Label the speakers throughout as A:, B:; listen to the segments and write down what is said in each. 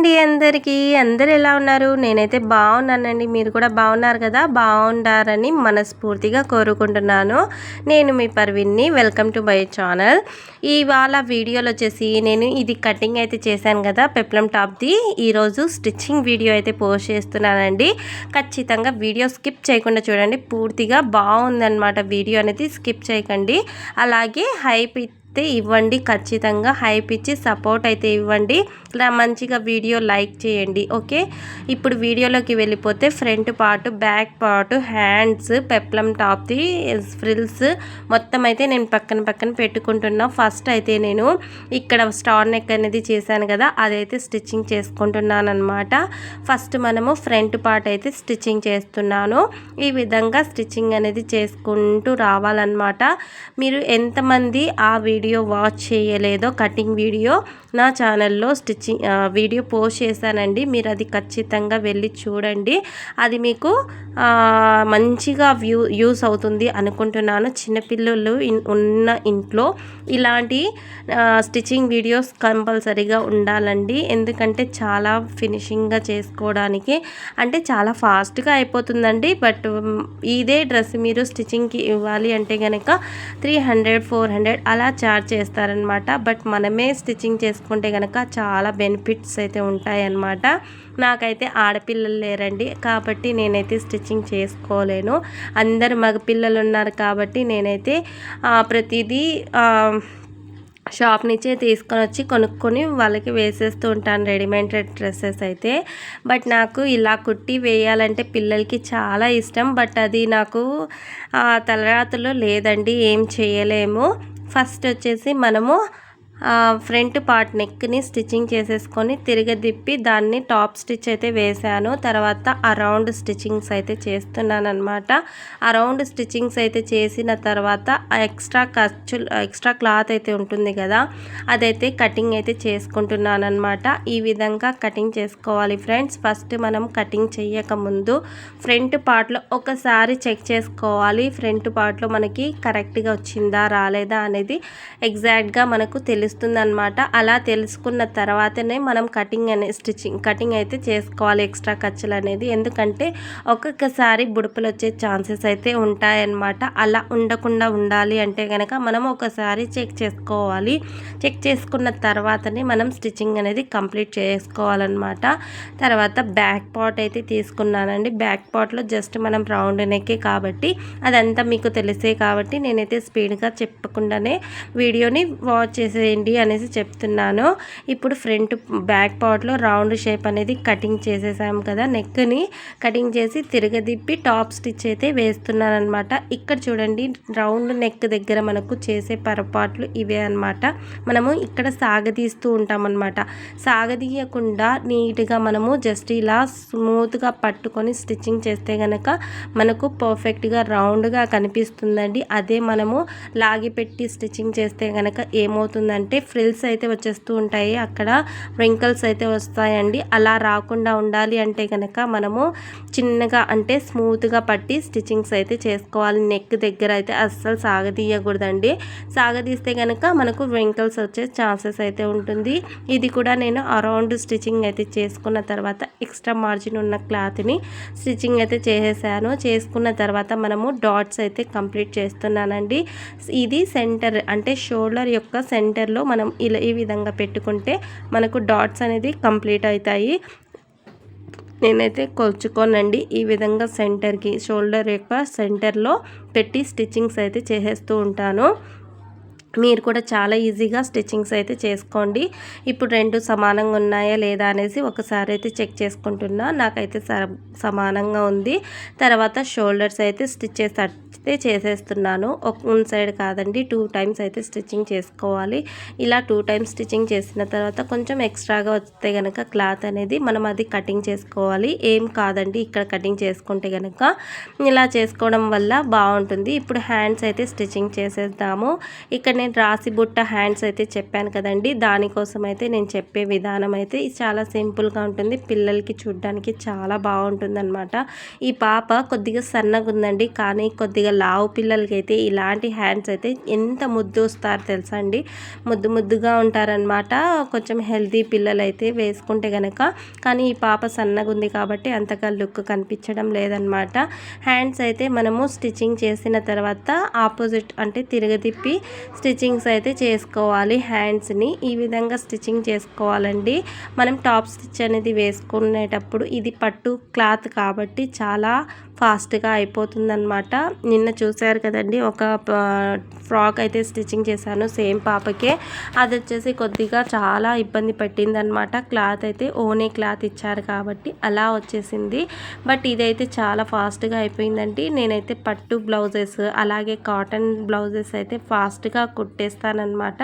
A: అండి అందరికీ. అందరూ ఎలా ఉన్నారు? నేనైతే బాగున్నానండి. మీరు కూడా బాగున్నారు కదా? బాగుండారని మనస్ఫూర్తిగా కోరుకుంటున్నాను. నేను మీ పర్వీన్ని. Welcome to my channel. ఇవాళ వీడియోలో వచ్చేసి నేను ఇది కటింగ్ అయితే చేశాను కదా పెప్లం టాప్ది. ఈరోజు స్టిచ్చింగ్ వీడియో అయితే పోస్ట్ చేస్తున్నానండి. ఖచ్చితంగా వీడియో స్కిప్ చేయకుండా చూడండి. పూర్తిగా బాగుందన్నమాట. వీడియో అనేది స్కిప్ చేయకండి. అలాగే హైప్ ఇవ్వండి, ఖచ్చితంగా హైప్ ఇచ్చి సపోర్ట్ అయితే ఇవ్వండి. ఇలా మంచిగా వీడియో లైక్ చేయండి. ఓకే, ఇప్పుడు వీడియోలోకి వెళ్ళిపోతే front part, back part, hands, peplum టాప్ది ఫ్రిల్స్ మొత్తం అయితే నేను పక్కన పెట్టుకుంటున్నా. ఫస్ట్ అయితే నేను ఇక్కడ స్టార్ నెక్ అనేది చేశాను కదా, అదైతే స్టిచ్చింగ్ చేసుకుంటున్నాను అనమాట. ఫస్ట్ మనము ఫ్రంట్ పార్ట్ అయితే స్టిచ్చింగ్ చేస్తున్నాను. ఈ విధంగా స్టిచ్చింగ్ అనేది చేసుకుంటూ రావాలన్నమాట. మీరు ఎంతమంది ఆ వీడియో వాచ్ చేయలేదో, కటింగ్ వీడియో నా ఛానల్లో స్టిచ్చింగ్ వీడియో పోస్ట్ చేశానండి. మీరు అది ఖచ్చితంగా వెళ్ళి చూడండి. అది మీకు మంచిగా యూస్ అవుతుంది అనుకుంటున్నాను. చిన్నపిల్లలు ఉన్న ఇంట్లో ఇలాంటి స్టిచ్చింగ్ వీడియోస్ కంపల్సరీగా ఉండాలండి. ఎందుకంటే చాలా ఫినిషింగ్గా చేసుకోవడానికి అంటే చాలా ఫాస్ట్గా అయిపోతుందండి. బట్ ఇదే డ్రెస్ మీరు స్టిచ్చింగ్కి ఇవ్వాలి అంటే కనుక 300-400 అలా ఛార్జ్ చేస్తారనమాట. బట్ మనమే స్టిచ్చింగ్ చేసుకుంటే కనుక చాలా బెనిఫిట్స్ అయితే ఉంటాయన్నమాట. నాకైతే ఆడపిల్లలు లేరండి, కాబట్టి నేనైతే స్టిచ్చింగ్ చేసుకోలేను. అందరు మగపిల్లలు ఉన్నారు కాబట్టి నేనైతే ప్రతిదీ షాప్ నుంచే తీసుకొని వచ్చి కొనుక్కొని వాళ్ళకి వేసేస్తూ ఉంటాను, రెడీమేడ్ డ్రెస్సెస్ అయితే. బట్ నాకు ఇలా కుట్టి వేయాలంటే పిల్లలకి చాలా ఇష్టం. బట్ అది నాకు తలరాతలో లేదండి, ఏం చేయలేము. ఫస్ట్ వచ్చేసి మనము ఫ్రంట్ పార్ట్ నెక్ని స్టిచ్చింగ్ చేసేసుకొని తిరగదిప్పి దాన్ని టాప్ స్టిచ్ అయితే వేసాను. తర్వాత అరౌండ్ స్టిచ్చింగ్స్ అయితే చేస్తున్నాను అనమాట. అరౌండ్ స్టిచ్చింగ్స్ అయితే చేసిన తర్వాత ఎక్స్ట్రా క్లాత్ అయితే ఉంటుంది కదా, అదైతే కటింగ్ అయితే చేసుకుంటున్నాను అనమాట. ఈ విధంగా కటింగ్ చేసుకోవాలి ఫ్రెండ్స్. ఫస్ట్ మనం కటింగ్ చేయకముందు ఫ్రంట్ పార్ట్లో ఒకసారి చెక్ చేసుకోవాలి. ఫ్రంట్ పార్ట్లో మనకి కరెక్ట్గా వచ్చిందా రాలేదా అనేది ఎగ్జాక్ట్గా మనకు తెలుస్తుందన్నమాట. అలా తెలుసుకున్న తర్వాతనే మనం కటింగ్ అయితే చేసుకోవాలి, ఎక్స్ట్రా ఖర్చులు అనేది. ఎందుకంటే ఒక్కొక్కసారి బుడపలు వచ్చే ఛాన్సెస్ అయితే ఉంటాయన్నమాట. అలా ఉండకుండా ఉండాలి అంటే కనుక మనం ఒకసారి చెక్ చేసుకోవాలి. చెక్ చేసుకున్న తర్వాతనే మనం స్టిచ్చింగ్ అనేది కంప్లీట్ చేసుకోవాలన్నమాట. తర్వాత బ్యాక్ పార్ట్ అయితే తీసుకున్నానండి. బ్యాక్ పార్ట్లో జస్ట్ మనం రౌండ్ నెక్కే కాబట్టి అదంతా మీకు తెలిసే కాబట్టి నేనైతే స్పీడ్గా చెప్పకుండానే వీడియోని వాచ్ చేసేయండి అనేసి చెప్తున్నాను. ఇప్పుడు బ్యాక్ పార్ట్లో రౌండ్ షేప్ అనేది కటింగ్ చేసేసాము కదా, నెక్ని కటింగ్ చేసి తిరగదిప్పి టాప్ స్టిచ్ అయితే వేస్తున్నాను అనమాట. ఇక్కడ చూడండి, రౌండ్ నెక్ దగ్గర మనకు చేసే పొరపాట్లు ఇవే అనమాట. మనము ఇక్కడ సాగదీస్తూ ఉంటామన్నమాట. సాగదీయకుండా నీట్గా మనము జస్ట్ ఇలా స్మూత్గా పట్టుకొని స్టిచ్చింగ్ చేస్తే కనుక మనకు పర్ఫెక్ట్గా రౌండ్గా కనిపిస్తుందండి. అదే మనము లాగిపెట్టి స్టిచ్చింగ్ చేస్తే కనుక ఏమవుతుందంటే ఫ్రిల్స్ అయితే వచ్చేస్తూ ఉంటాయి, అక్కడ రింకల్స్ అయితే వస్తాయండి. అలా రాకుండా ఉండాలి అంటే కనుక మనము చిన్నగా అంటే స్మూత్గా పట్టి స్టిచ్చింగ్స్ అయితే చేసుకోవాలి. నెక్ దగ్గర అయితే అస్సలు సాగదీయకూడదండి. సాగదీస్తే కనుక మనకు రింకల్స్ వచ్చే ఛాన్సెస్ అయితే ఉంటుంది. ఇది కూడా నేను అరౌండ్ స్టిచ్చింగ్ అయితే చేసుకున్న తర్వాత ఎక్స్ట్రా మార్జిన్ ఉన్న క్లాత్ని స్టిచ్చింగ్ అయితే చేసేసాను. చేసుకున్న తర్వాత మనము డాట్స్ అయితే కంప్లీట్ చేస్తున్నానండి. ఇది సెంటర్ అంటే షోల్డర్ యొక్క సెంటర్లో మనం ఈ విధంగా పెట్టుకుంటే మనకు డాట్స్ అనేది కంప్లీట్ అవుతాయి. నేనైతే కొలుచుకోనండి, ఈ విధంగా సెంటర్కి షోల్డర్ యొక్క సెంటర్లో పెట్టి స్టిచ్చింగ్స్ అయితే చేసేస్తూ ఉంటాను. మీరు కూడా చాలా ఈజీగా స్టిచ్చింగ్స్ అయితే చేసుకోండి. ఇప్పుడు రెండు సమానంగా ఉన్నాయా లేదా అనేసి ఒకసారి అయితే చెక్ చేసుకుంటున్నా. నాకైతే సమానంగా ఉంది. తర్వాత షోల్డర్స్ అయితే స్టిచ్చెస్ అయితే చేసేస్తున్నాను. వన్ సైడ్ కాదండి, 2 టైమ్స్ అయితే స్టిచ్చింగ్ చేసుకోవాలి. ఇలా 2 టైమ్స్ స్టిచ్చింగ్ చేసిన తర్వాత కొంచెం ఎక్స్ట్రాగా వస్తే కనుక క్లాత్ అనేది మనం అది కటింగ్ చేసుకోవాలి. ఏం కాదండి, ఇక్కడ కటింగ్ చేసుకుంటే కనుక ఇలా చేసుకోవడం వల్ల బాగుంటుంది. ఇప్పుడు హ్యాండ్స్ అయితే స్టిచ్చింగ్ చేసేద్దాము. ఇక్కడ నేను నేను రాసి బుట్ట హ్యాండ్స్ అయితే చెప్పాను కదండి, దానికోసం అయితే నేను చెప్పే విధానం అయితే ఇది చాలా సింపుల్గా ఉంటుంది. పిల్లలకి చూడడానికి చాలా బాగుంటుంది అనమాట. ఈ పాప కొద్దిగా సన్నగా ఉందండి, కానీ కొద్దిగా లావు పిల్లలకి అయితే ఇలాంటి హ్యాండ్స్ అయితే ఎంత ముద్దు వస్తారు తెలుసా అండి. ముద్దు ముద్దుగా ఉంటారనమాట. కొంచెం హెల్తీ పిల్లలు అయితే వేసుకుంటే కనుక. కానీ ఈ పాప సన్నగా ఉంది కాబట్టి అంతగా లుక్ కనిపించడం లేదనమాట. హ్యాండ్స్ అయితే మనము స్టిచ్చింగ్ చేసిన తర్వాత ఆపోజిట్ అంటే తిరగతిప్పి స్టిచ్చింగ్స్ అయితే చేసుకోవాలి. హ్యాండ్స్ని ఈ విధంగా స్టిచ్చింగ్ చేసుకోవాలండి. మనం టాప్ స్టిచ్ అనేది వేసుకునేటప్పుడు ఇది పట్టు క్లాత్ కాబట్టి చాలా ఫాస్ట్గా అయిపోతుందన్నమాట. నిన్న చూశారు కదండి, ఒక ఫ్రాక్ అయితే స్టిచ్చింగ్ చేశాను సేమ్ పాపకే. అది వచ్చేసి కొద్దిగా చాలా ఇబ్బంది పెట్టిందనమాట. క్లాత్ అయితే ఓనే క్లాత్ ఇచ్చారు కాబట్టి అలా వచ్చేసింది. బట్ ఇదైతే చాలా ఫాస్ట్గా అయిపోయిందండి. నేనైతే పట్టు బ్లౌజెస్ అలాగే కాటన్ బ్లౌజెస్ అయితే ఫాస్ట్గా కుట్టేస్తానమాట.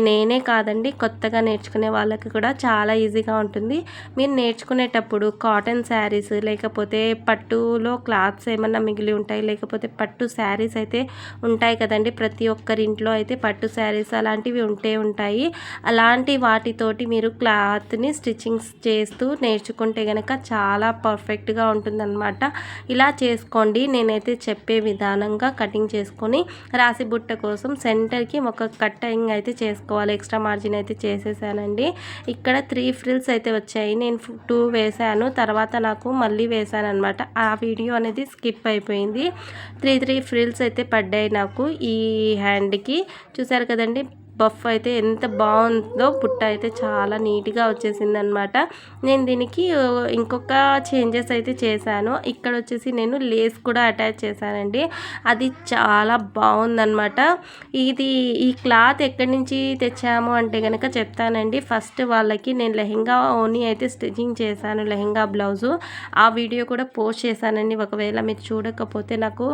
A: నేనే కాదండి, కొత్తగా నేర్చుకునే వాళ్ళకి కూడా చాలా ఈజీగా ఉంటుంది. మీరు నేర్చుకునేటప్పుడు కాటన్ శారీస్ లేకపోతే పట్టులో క్లాత్స్ ఏమన్నా మిగిలి ఉంటాయి, లేకపోతే పట్టు శారీస్ అయితే ఉంటాయి కదండి. ప్రతి ఒక్కరింట్లో అయితే పట్టు శారీస్ అలాంటివి ఉంటాయి. అలాంటి వాటితోటి మీరు క్లాత్ని స్టిచ్చింగ్స్ చేస్తూ నేర్చుకుంటే కనుక చాలా పర్ఫెక్ట్గా ఉంటుందన్నమాట. ఇలా చేసుకోండి. నేనైతే చెప్పే విధానంగా కటింగ్ చేసుకొని రాసి బుట్ట కోసం సెంటర్కి ఒక కట్టింగ్ అయితే చేసుకోవాలి. ఎక్స్ట్రా మార్జిన్ అయితే చేసేసానండి. ఇక్కడ 3 ఫ్రిల్స్ అయితే వచ్చాయి. నేను 2 వేసాను, తర్వాత నాకు మళ్ళీ వేసాను అనమాట. ఆ వీడియో అనేది స్కిప్ అయిపోయింది. 3 ఫ్రిల్స్ అయితే పడ్డాయి నాకు ఈ హ్యాండ్కి. చూసారు కదండి, బఫ్ అయితే ఎంత బాగుందో. బుట్ట అయితే చాలా నీట్గా వచ్చేసిందనమాట. నేను దీనికి ఇంకొక చేంజెస్ అయితే చేశాను. ఇక్కడ వచ్చేసి నేను లేస్ కూడా అటాచ్ చేశానండి. అది చాలా బాగుందనమాట. ఈ క్లాత్ ఎక్కడి నుంచి తెచ్చాము అంటే కనుక చెప్తానండి. ఫస్ట్ వాళ్ళకి నేను లెహెంగా ఓనీ అయితే స్టిచ్చింగ్ చేశాను, లెహెంగా బ్లౌజు. ఆ వీడియో కూడా పోస్ట్ చేశానండి. ఒకవేళ మీరు చూడకపోతే నాకు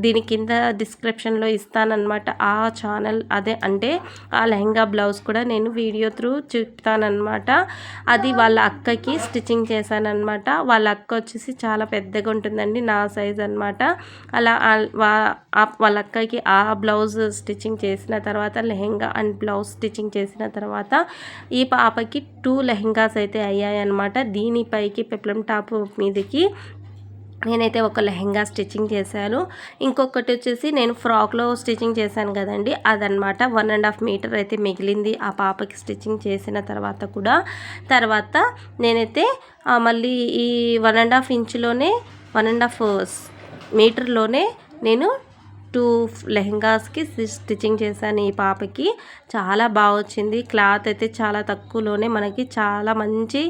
A: దీని కింద డిస్క్రిప్షన్లో ఇస్తానన్నమాట. ఆ ఛానల్ అదే అంటే ఆ లెహంగా బ్లౌజ్ కూడా నేను వీడియో త్రూ చెప్తానన్నమాట. అది వాళ్ళ అక్కకి స్టిచ్చింగ్ చేశానన్నమాట. వాళ్ళ అక్క వచ్చేసి చాలా పెద్దగా ఉంటుందండి, నా సైజ్ అనమాట. అలా వాళ్ళ అక్కకి ఆ బ్లౌజ్ స్టిచ్చింగ్ చేసిన తర్వాత లెహంగా అండ్ బ్లౌజ్ స్టిచ్చింగ్ చేసిన తర్వాత ఈ పాపకి 2 లెహంగాస్ అయితే అయ్యాయి అనమాట. దీనిపైకి పెప్లం టాప్ మీదకి నేనైతే ఒక లెహంగా స్టిచ్చింగ్ చేశాను. ఇంకొకటి వచ్చేసి నేను ఫ్రాక్లో స్టిచ్చింగ్ చేశాను కదండి, అదనమాట. 1.5 మీటర్ అయితే మిగిలింది ఆ పాపకి స్టిచ్చింగ్ చేసిన తర్వాత కూడా. తర్వాత నేనైతే మళ్ళీ ఈ 1.5 ఇంచులోనే 1.5 మీటర్లోనే నేను 2 లెహంగాస్కి స్టిచ్చింగ్ చేశాను ఈ పాపకి. చాలా బాగా వచ్చింది. క్లాత్ అయితే చాలా తక్కువలోనే మనకి చాలా మంచి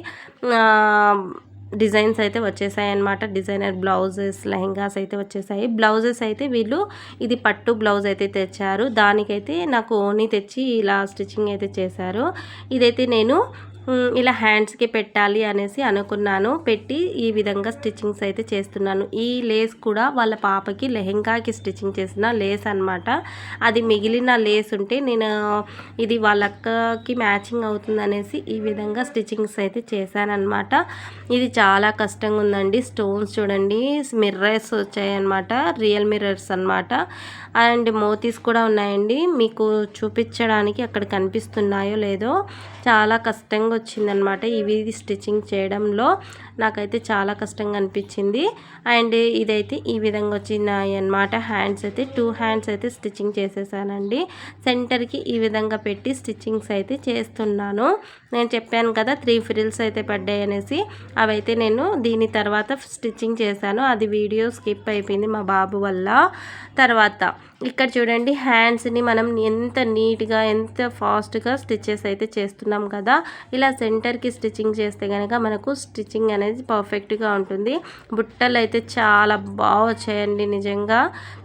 A: డిజైన్స్ అయితే వచ్చేసాయి అన్నమాట. డిజైనర్ బ్లౌజెస్ లెహంగాస్ అయితే వచ్చేసాయి. బ్లౌజెస్ అయితే వీళ్ళు ఇది పట్టు బ్లౌజ్ అయితే తెచ్చారు. దానికైతే నాకు ఓనీ తెచ్చి ఇలా స్టిచ్చింగ్ అయితే చేశారు. ఇదైతే నేను ఇలా హ్యాండ్స్కి పెట్టాలి అనేసి అనుకున్నాను. పెట్టి ఈ విధంగా స్టిచ్చింగ్స్ అయితే చేస్తున్నాను. ఈ లేస్ కూడా వాళ్ళ పాపకి లెహెంగాకి స్టిచ్చింగ్ చేసిన లేస్ అనమాట. అది మిగిలిన లేస్ ఉంటే నేను ఇది వాళ్ళ అక్కకి మ్యాచింగ్ అవుతుంది అనేసి ఈ విధంగా స్టిచ్చింగ్స్ అయితే చేశానన్నమాట. ఇది చాలా కష్టంగా ఉందండి. స్టోన్స్ చూడండి, మిర్రర్స్ వచ్చాయన్నమాట, రియల్ మిర్రర్స్ అనమాట. అండ్ మోతీస్ కూడా ఉన్నాయండి. మీకు చూపించడానికి అక్కడ కనిపిస్తున్నాయో లేదో, చాలా కష్టంగా వచ్చిందనమాట ఇవి స్టిచ్చింగ్ చేయడంలో. నాకైతే చాలా కష్టంగా అనిపించింది. అండ్ ఇదైతే ఈ విధంగా వచ్చినాయి అన్నమాట. హ్యాండ్స్ అయితే 2 హ్యాండ్స్ అయితే స్టిచ్చింగ్ చేసేసానండి. సెంటర్కి ఈ విధంగా పెట్టి స్టిచ్చింగ్స్ అయితే చేస్తున్నాను. నేను చెప్పాను కదా 3 ఫ్రిల్స్ అయితే పడ్డాయి అనేసి, అవైతే నేను దీని తర్వాత స్టిచ్చింగ్ చేశాను. అది వీడియో స్కిప్ అయిపోయింది మా బాబు వల్ల. తర్వాత ఇక్కడ చూడండి, హ్యాండ్స్ని మనం ఎంత నీట్గా ఎంత ఫాస్ట్గా స్టిచెస్ అయితే చేస్తున్నాం కదా. ఇలా సెంటర్కి స్టిచ్చింగ్ చేస్తే కనుక మనకు స్టిచ్చింగ్ అనేది పర్ఫెక్ట్గా ఉంటుంది. బుట్టలు అయితే చాలా బాగా వచ్చాయండి, నిజంగా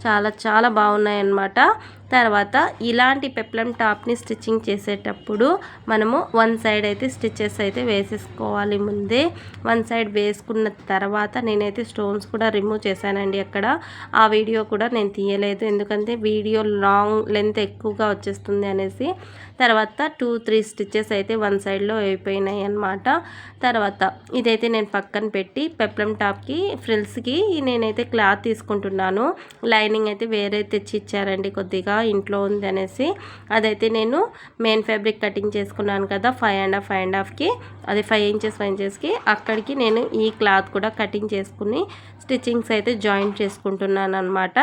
A: చాలా చాలా బాగున్నాయి అన్నమాట. తర్వాత ఇలాంటి పెప్లం టాప్ని స్టిచ్చింగ్ చేసేటప్పుడు మనము 1 సైడ్ అయితే స్టిచెస్ అయితే వేసేసుకోవాలి ముందే. 1 సైడ్ వేసుకున్న తర్వాత నేనైతే స్టోన్స్ కూడా రిమూవ్ చేశానండి అక్కడ. ఆ వీడియో కూడా నేను తీయలేదు, ఎందుకంటే వీడియో లాంగ్ లెంత్ ఎక్కువగా వచ్చేస్తుంది అనేసి. తర్వాత 2-3 స్టిచెస్ అయితే వన్ సైడ్లో అయిపోయినాయి అన్నమాట. తర్వాత ఇదైతే నేను పక్కన పెట్టి పెప్లం టాప్కి ఫ్రిల్స్కి నేనైతే క్లాత్ తీసుకుంటున్నాను. లైనింగ్ అయితే వేరే తెచ్చి ఇచ్చారండి, కొద్దిగా ఇంట్లో ఉంది అనేసి. అదైతే నేను మెయిన్ ఫ్యాబ్రిక్ కటింగ్ చేసుకున్నాను కదా 5.5కి, అది 5 ఇంచెస్కి అక్కడికి నేను ఈ క్లాత్ కూడా కటింగ్ చేసుకుని స్టిచ్చింగ్స్ అయితే జాయింట్ చేసుకుంటున్నాను అనమాట.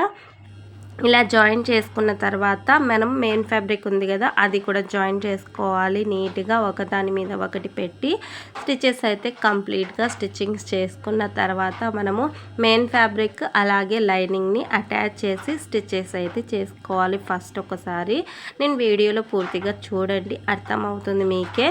A: ఇలా జాయిన్ చేసుకున్న తర్వాత మనం మెయిన్ ఫ్యాబ్రిక్ ఉంది కదా అది కూడా జాయిన్ చేసుకోవాలి నీట్గా, ఒకదాని మీద ఒకటి పెట్టి స్టిచెస్ అయితే కంప్లీట్గా స్టిచ్చింగ్స్ చేసుకున్న తర్వాత మనము మెయిన్ ఫ్యాబ్రిక్ అలాగే లైనింగ్ని అటాచ్ చేసి స్టిచెస్ అయితే చేసుకోవాలి. ఫస్ట్ ఒకసారి నేను వీడియోలో పూర్తిగా చూడండి, అర్థమవుతుంది మీకే.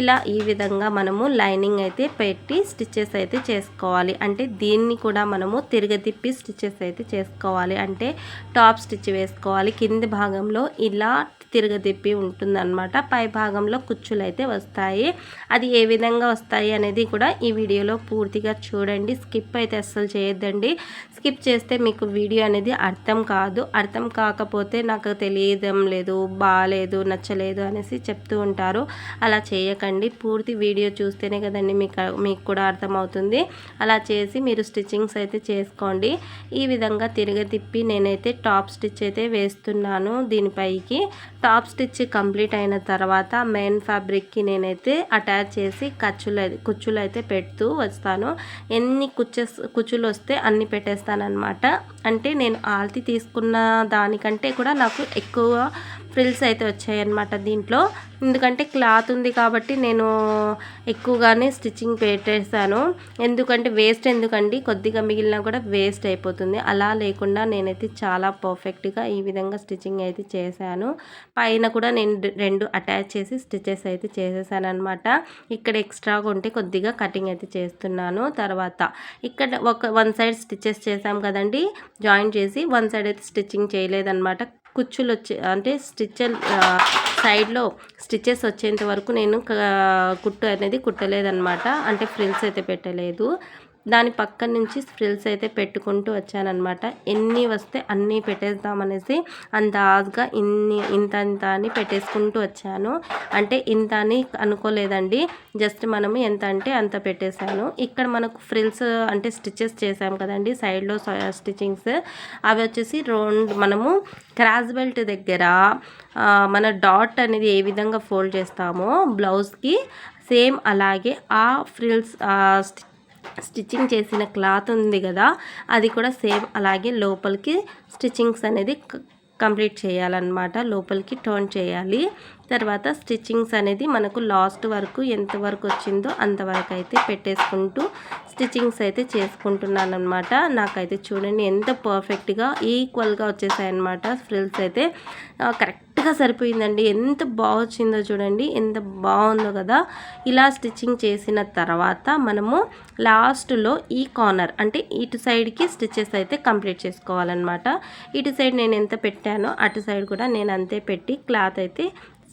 A: ఇలా ఈ విధంగా మనము లైనింగ్ అయితే పెట్టి స్టిచెస్ అయితే చేసుకోవాలి. అంటే దీన్ని కూడా మనము తిరగతిప్పి స్టిచెస్ అయితే చేసుకోవాలి. అంటే టాప్ స్టిచ్ వేసుకోవాలి. కింది భాగంలో ఇలా తిరగతిప్పి ఉంటుందన్నమాట. పై భాగంలో కుచ్చులు అయితే వస్తాయి. అది ఏ విధంగా వస్తాయి అనేది కూడా ఈ వీడియోలో పూర్తిగా చూడండి, స్కిప్ అయితే అస్సలు చేయొద్దండి. స్కిప్ చేస్తే మీకు వీడియో అనేది అర్థం కాదు. అర్థం కాకపోతే నాకు తెలియడం లేదు, బాగాలేదు, నచ్చలేదు అనేసి చెప్తూ ఉంటారు. అలా చేయకండి, పూర్తి వీడియో చూస్తేనే కదండి మీకు కూడా అర్థమవుతుంది. అలా చేసి మీరు స్టిచ్చింగ్స్ అయితే చేసుకోండి. ఈ విధంగా తిరగతిప్పి నేనైతే టాప్ స్టిచ్ అయితే వేస్తున్నాను. దీనిపైకి టాప్ స్టిచ్ కంప్లీట్ అయిన తర్వాత మెయిన్ ఫ్యాబ్రిక్కి నేనైతే అటాచ్ చేసి కుచ్చులు అయితే పెడుతూ వస్తాను. ఎన్ని కుచ్చులు వస్తే అన్ని పెట్టేస్తానన్నమాట. అంటే నేను ఆల్తి తీసుకున్న దానికంటే కూడా నాకు ఎక్కువ ఫ్రిల్స్ అయితే వచ్చాయన్నమాట దీంట్లో. ఎందుకంటే క్లాత్ ఉంది కాబట్టి నేను ఎక్కువగానే స్టిచ్చింగ్ పెట్టేశాను. ఎందుకంటే వేస్ట్ ఎందుకండి, కొద్దిగా మిగిలినా కూడా వేస్ట్ అయిపోతుంది. అలా లేకుండా నేనైతే చాలా పర్ఫెక్ట్గా ఈ విధంగా స్టిచ్చింగ్ అయితే చేశాను. పైన కూడా నేను 2 అటాచ్ చేసి స్టిచెస్ అయితే చేసేసాను అనమాట. ఇక్కడ ఎక్స్ట్రాగా ఉంటే కొద్దిగా కటింగ్ అయితే చేస్తున్నాను. తర్వాత ఇక్కడ వన్ సైడ్ స్టిచెస్ చేసాం కదండి, జాయిన్ చేసి వన్ సైడ్ అయితే స్టిచ్చింగ్ చేయలేదన్నమాట. కుచ్చులు అంటే సైడ్లో స్టిచెస్ వచ్చేంత వరకు నేను కుట్టు అనేది కుట్టలేదన్నమాట. అంటే ఫ్రిల్స్ అయితే పెట్టలేదు. దాని పక్క నుంచి ఫ్రిల్స్ అయితే పెట్టుకుంటూ వచ్చానన్నమాట. ఎన్ని వస్తే అన్నీ పెట్టేద్దామనేసి అందాజుగా ఇంత అని పెట్టేసుకుంటూ వచ్చాను. అంటే ఇంత అని అనుకోలేదండి, జస్ట్ మనము ఎంత అంటే అంత పెట్టేశాను. ఇక్కడ మనకు ఫ్రిల్స్ అంటే స్టిచెస్ చేసాం కదండి సైడ్లో స్టిచ్చింగ్స్, అవి వచ్చేసి మనము క్రాస్ బెల్ట్ దగ్గర మన డాట్ అనేది ఏ విధంగా ఫోల్డ్ చేస్తామో బ్లౌజ్కి సేమ్ అలాగే ఆ ఫ్రిల్స్ స్టిచ్చింగ్ చేసిన క్లాత్ ఉంది కదా అది కూడా సేమ్ అలాగే లోపలికి స్టిచ్చింగ్స్ అనేది కంప్లీట్ చేయాలన్నమాట. లోపలికి టర్న్ చేయాలి. తర్వాత స్టిచ్చింగ్స్ అనేది మనకు లాస్ట్ వరకు ఎంతవరకు వచ్చిందో అంతవరకు అయితే పెట్టేసుకుంటూ స్టిచ్చింగ్స్ అయితే చేసుకుంటున్నాను అనమాట. నాకైతే చూడండి ఎంత పర్ఫెక్ట్గా ఈక్వల్గా వచ్చేసాయన్నమాట. ఫ్రిల్స్ అయితే కరెక్ట్గా సరిపోయిందండి. ఎంత బాగా వచ్చిందో చూడండి, ఎంత బాగుందో కదా. ఇలా స్టిచ్చింగ్ చేసిన తర్వాత మనము లాస్ట్లో ఈ కార్నర్ అంటే ఇటు సైడ్కి స్టిచెస్ అయితే కంప్లీట్ చేసుకోవాలన్నమాట. ఇటు సైడ్ నేను ఎంత పెట్టానో అటు సైడ్ కూడా నేను అంతే పెట్టి క్లాత్ అయితే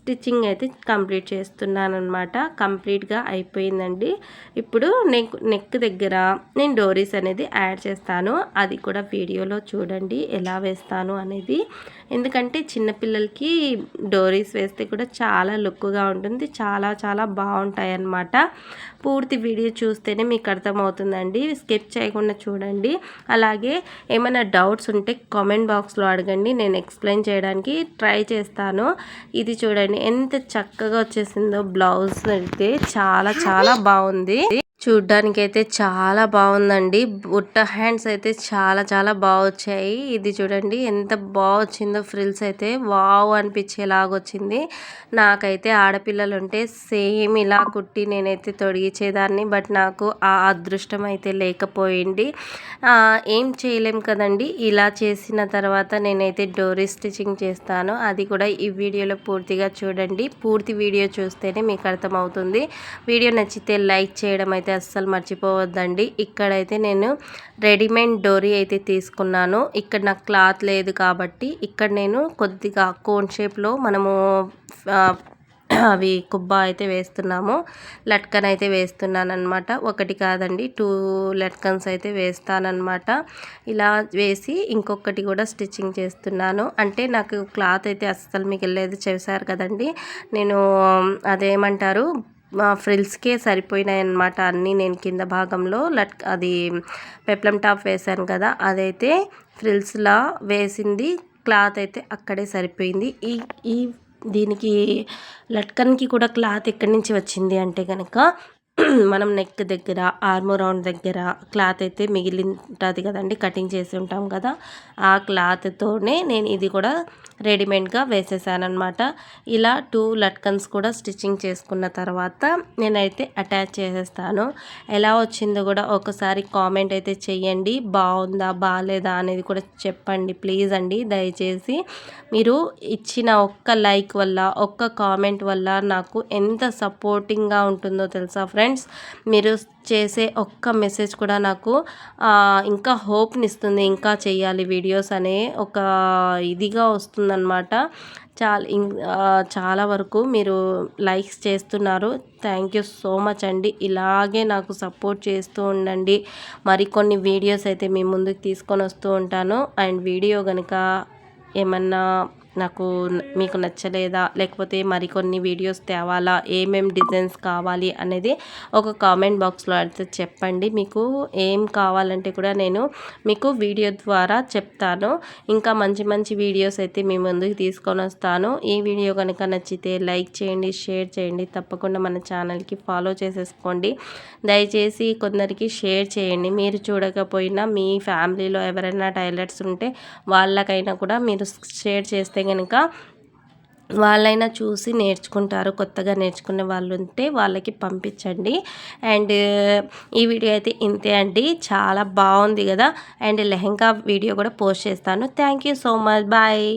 A: స్టిచ్చింగ్ అయితే కంప్లీట్ చేస్తున్నాను అనమాట. కంప్లీట్గా అయిపోయిందండి. ఇప్పుడు నెక్ దగ్గర నేను డోరీస్ అనేది యాడ్ చేస్తాను. అది కూడా వీడియోలో చూడండి ఎలా వేస్తాను అనేది. ఎందుకంటే చిన్నపిల్లలకి డోరీస్ వేస్తే కూడా చాలా లుక్గా ఉంటుంది, చాలా బాగుంటాయి అన్నమాట. పూర్తి వీడియో చూస్తేనే మీకు అర్థమవుతుందండి, స్కిప్ చేయకుండా చూడండి. అలాగే ఏమైనా డౌట్స్ ఉంటే కామెంట్ బాక్స్లో అడగండి, నేను ఎక్స్ప్లెయిన్ చేయడానికి ట్రై చేస్తాను. ఇది చూడండి ఎంత చక్కగా వచ్చేసిందో బ్లౌజ్ అయితే చాలా బాగుంది. చూడ్డానికైతే చాలా బాగుందండి. బుట్ట హ్యాండ్స్ అయితే చాలా బాగా వచ్చాయి. ఇది చూడండి ఎంత బాగా వచ్చిందో, ఫ్రిల్స్ అయితే వావ్ అనిపించేలాగా వచ్చింది. నాకైతే ఆడపిల్లలు ఉంటే సేమ్ ఇలా కుట్టి నేనైతే తొడిగించేదాన్ని. బట్ నాకు ఆ అదృష్టం అయితే లేకపోయింది. ఏం చేయలేం కదండి. ఇలా చేసిన తర్వాత నేనైతే డోరీ స్టిచ్చింగ్ చేస్తాను. అది కూడా ఈ వీడియోలో పూర్తిగా చూడండి. పూర్తి వీడియో చూస్తేనే మీకు అర్థమవుతుంది. వీడియో నచ్చితే లైక్ చేయడం అయితే అస్సలు మర్చిపోవద్దండి. ఇక్కడైతే నేను రెడీమేడ్ డోరీ అయితే తీసుకున్నాను. ఇక్కడ నాకు క్లాత్ లేదు కాబట్టి ఇక్కడ నేను కొద్దిగా కోన్ షేప్లో మనము అవి కుబ్బా అయితే వేస్తున్నాము. లట్కన్ అయితే వేస్తున్నానమాట. ఒకటి కాదండి 2 లట్కన్స్ అయితే వేస్తానన్నమాట. ఇలా వేసి ఇంకొకటి కూడా స్టిచ్చింగ్ చేస్తున్నాను. అంటే నాకు క్లాత్ అయితే అస్సలు మిగలలేదు, చూసారు కదండి. నేను అదేమంటారు ఫ్రిల్స్కే సరిపోయినాయి అన్నమాట అన్నీ. నేను కింద భాగంలో అది పెప్లం టాప్ వేశాను కదా, అదైతే ఫ్రిల్స్లా వేసింది. క్లాత్ అయితే అక్కడే సరిపోయింది. ఈ ఈ దీనికి లట్కన్కి కూడా క్లాత్ ఎక్కడి నుంచి వచ్చింది అంటే కనుక మనం నెక్ దగ్గర, ఆర్మ్ రౌండ్ దగ్గర క్లాత్ అయితే మిగిలి ఉంటుంది కదండి, కటింగ్ చేసి ఉంటాం కదా, ఆ క్లాత్తోనే నేను ఇది కూడా రెడీమేడ్గా వేసేసానమాట. ఇలా 2 లట్కన్స్ కూడా స్టిచ్చింగ్ చేసుకున్న తర్వాత నేనైతే అటాచ్ చేసేస్తాను. ఎలా వచ్చిందో కూడా ఒకసారి కామెంట్ అయితే చెయ్యండి. బాగుందా బాగాలేదా అనేది కూడా చెప్పండి ప్లీజ్ అండి. దయచేసి మీరు ఇచ్చిన ఒక్క లైక్ వల్ల, ఒక్క కామెంట్ వల్ల నాకు ఎంత సపోర్టింగ్గా ఉంటుందో తెలుసా ఫ్రెండ్స్. మీరు చేసే ఒక్క మెసేజ్ కూడా నాకు ఇంకా హోప్ని ఇస్తుంది, ఇంకా చేయాలి వీడియోస్ అనే ఒక ఇదిగా వస్తుందన్నమాట. చాలా వరకు మీరు లైక్స్ చేస్తున్నారు. థ్యాంక్ యూ సో మచ్ అండి. ఇలాగే నాకు సపోర్ట్ చేస్తూ ఉండండి. మరికొన్ని వీడియోస్ అయితే మీ ముందుకు తీసుకొని వస్తూ ఉంటాను. అండ్ వీడియో కనుక ఏమన్నా మీకు నచ్చలేదా, లేకపోతే మరికొన్ని వీడియోస్ తేవాలా, ఏమేం డిజైన్స్ కావాలి అనేది ఒక కామెంట్ బాక్స్లో అయితే చెప్పండి. మీకు ఏం కావాలంటే కూడా నేను మీకు వీడియో ద్వారా చెప్తాను. ఇంకా మంచి మంచి వీడియోస్ అయితే మీ ముందుకు తీసుకొని వస్తాను. ఈ వీడియో కనుక నచ్చితే లైక్ చేయండి, షేర్ చేయండి. తప్పకుండా మన ఛానల్కి ఫాలో చేసేసుకోండి. దయచేసి కొందరికి షేర్ చేయండి. మీరు చూడకపోయినా మీ ఫ్యామిలీలో ఎవరైనా టైలర్స్ ఉంటే వాళ్ళకైనా కూడా మీరు షేర్ చేస్తే కనుక వాళ్ళైనా చూసి నేర్చుకుంటారు. కొత్తగా నేర్చుకునే వాళ్ళు ఉంటే వాళ్ళకి పంపించండి. అండ్ ఈ వీడియో అయితే ఇంతే అండి. చాలా బాగుంది కదా. అండ్ లెహంగా వీడియో కూడా పోస్ట్ చేస్తాను. Thank you so much. Bye.